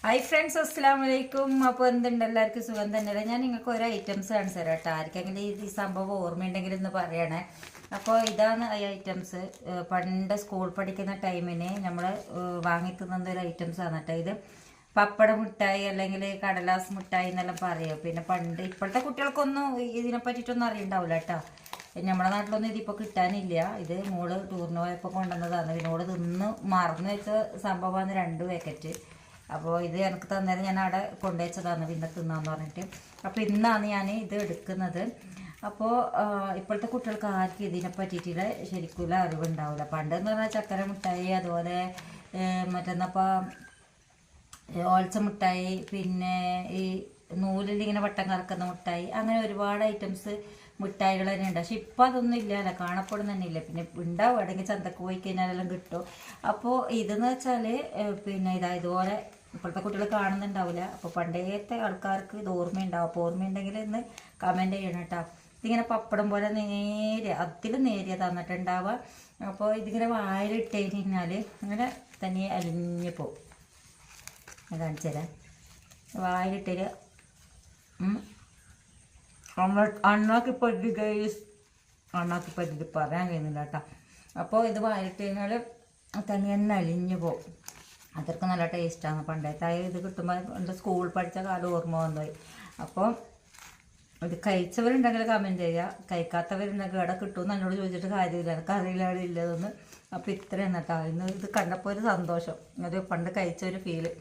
Hi friends, അസ്സലാമു അലൈക്കും. അപ്പോൾ എന്തുണ്ട്, എല്ലാവർക്കും സുഖം തന്നെയല്ലേ? ഞാൻ നിങ്ങൾക്ക് ഓരോ ഐറ്റംസ് കാണിച്ചു തരാം കേട്ടോ. ആർക്കെങ്കിലും ഈ സംഭവം ഓർമ്മയുണ്ടെങ്കിൽ ഒന്ന് പറയണേ. അപ്പോൾ ഇതാണ് ഈ ഐറ്റംസ്. പണ്ട് സ്കൂൾ പഠിക്കുന്ന ടൈമിന് നമ്മൾ വാങ്ങിത്തുന്ന ഒരു ഐറ്റംസ് ആണ് കേട്ടോ. ഇത് പപ്പട മിഠായി അല്ലെങ്കിൽ കടലാസ് മിഠായി എന്നെല്ലാം പറയും. പിന്നെ പണ്ട് ഇപ്പോഴത്തെ കുട്ടികൾക്കൊന്നും ഇതിനെ പറ്റിയിട്ടൊന്നും അറിയണ്ടാവില്ല കേട്ടോ. നമ്മുടെ നാട്ടിലൊന്നും ഇതിപ്പോൾ കിട്ടാനില്ല. ഇത് മോള് ടൂറിന് പോയപ്പോൾ കൊണ്ടുവന്നതാണ്. ഇതിനോട് തിന്ന് മറന്നു വെച്ച സംഭവമാണ് 2 പാക്കറ്റ്. അപ്പോൾ ഇത് എനിക്ക് തന്നേരം ഞാൻ അവിടെ കൊണ്ടുവച്ചതാണ് പിന്നെ തിന്നാന്ന് പറഞ്ഞിട്ട്. അപ്പോൾ ഇന്നാണ് ഞാൻ ഇത് എടുക്കുന്നത്. അപ്പോൾ ഇപ്പോഴത്തെ കുട്ടികൾക്ക് ആർക്കും ഇതിനെ പറ്റിയിട്ടുള്ള ശരിക്കും അറിവുണ്ടാവില്ല. പണ്ടെന്ന് പറഞ്ഞാൽ ചക്കര മിഠായി, അതുപോലെ മറ്റെന്നപ്പോൾ ഓൾച്ച മിഠായി, പിന്നെ ഈ നൂലിൽ ഇങ്ങനെ വട്ടം കറക്കുന്ന മിഠായി, അങ്ങനെ ഒരുപാട് ഐറ്റംസ് മിഠായികൾ തന്നെ ഉണ്ട്. പക്ഷെ ഇപ്പം അതൊന്നും ഇല്ലല്ലോ, കാണപ്പെടുന്ന തന്നെ ഇല്ല. പിന്നെ ഉണ്ടാവും, എവിടെയെങ്കിൽ ചന്തക്ക് പോയി കഴിഞ്ഞാലെല്ലാം കിട്ടും. അപ്പോൾ ഇതെന്ന് വെച്ചാൽ പിന്നെ ഇതുപോലെ ഇപ്പോഴത്തെ കുട്ടികൾ കാണുന്നുണ്ടാവില്ല. അപ്പോൾ പണ്ടത്തെ ആൾക്കാർക്ക് ഇത് ഓർമ്മയുണ്ടാവും. അപ്പോൾ ഓർമ്മയുണ്ടെങ്കിൽ ഇന്ന് കമൻറ്റ് ചെയ്യണം കേട്ടോ. ഇതിങ്ങനെ പപ്പടം പോലെ അതിൽ നേരിയ തന്നിട്ടുണ്ടാവുക. അപ്പോൾ ഇതിങ്ങനെ വായിലിട്ട് കഴിഞ്ഞാൽ അങ്ങനെ തന്നെ അലിഞ്ഞു പോകും. കാണിച്ചു തരാം. വായിലിട്ടൊരു അണ്ണാക്കിപ്പറ്റി ഗൈസ്, അണ്ണാക്കിപ്പറ്റി പറയാൻ കഴിയുന്നില്ല കേട്ടോ. അപ്പോൾ ഇത് വായിലിട്ട് കഴിഞ്ഞാൽ തന്നെ അലിഞ്ഞു പോകും. അതൊക്കെ നല്ല ടേസ്റ്റാണ്. പണ്ടത്തെ ഇത് കിട്ടുമ്പോൾ എൻ്റെ സ്കൂൾ പഠിച്ച കാലം ഓർമ്മ വന്നുപോയി. അപ്പോൾ ഇത് കഴിച്ചവരുണ്ടെങ്കിൽ കമൻറ്റ് ചെയ്യുക. കഴിക്കാത്തവരുണ്ടെങ്കിൽ ഇവിടെ കിട്ടുമെന്ന് എന്നോട് ചോദിച്ചിട്ട് കാര്യമില്ല, എനിക്കറിയില്ല അവിടെ ഇല്ലതെന്ന്. അപ്പോൾ ഇത്രയാണ് കേട്ടോ. ഇന്ന് ഇത് കണ്ടപ്പോൾ ഒരു സന്തോഷം, ഒരു പണ്ട് കഴിച്ച ഒരു ഫീല്.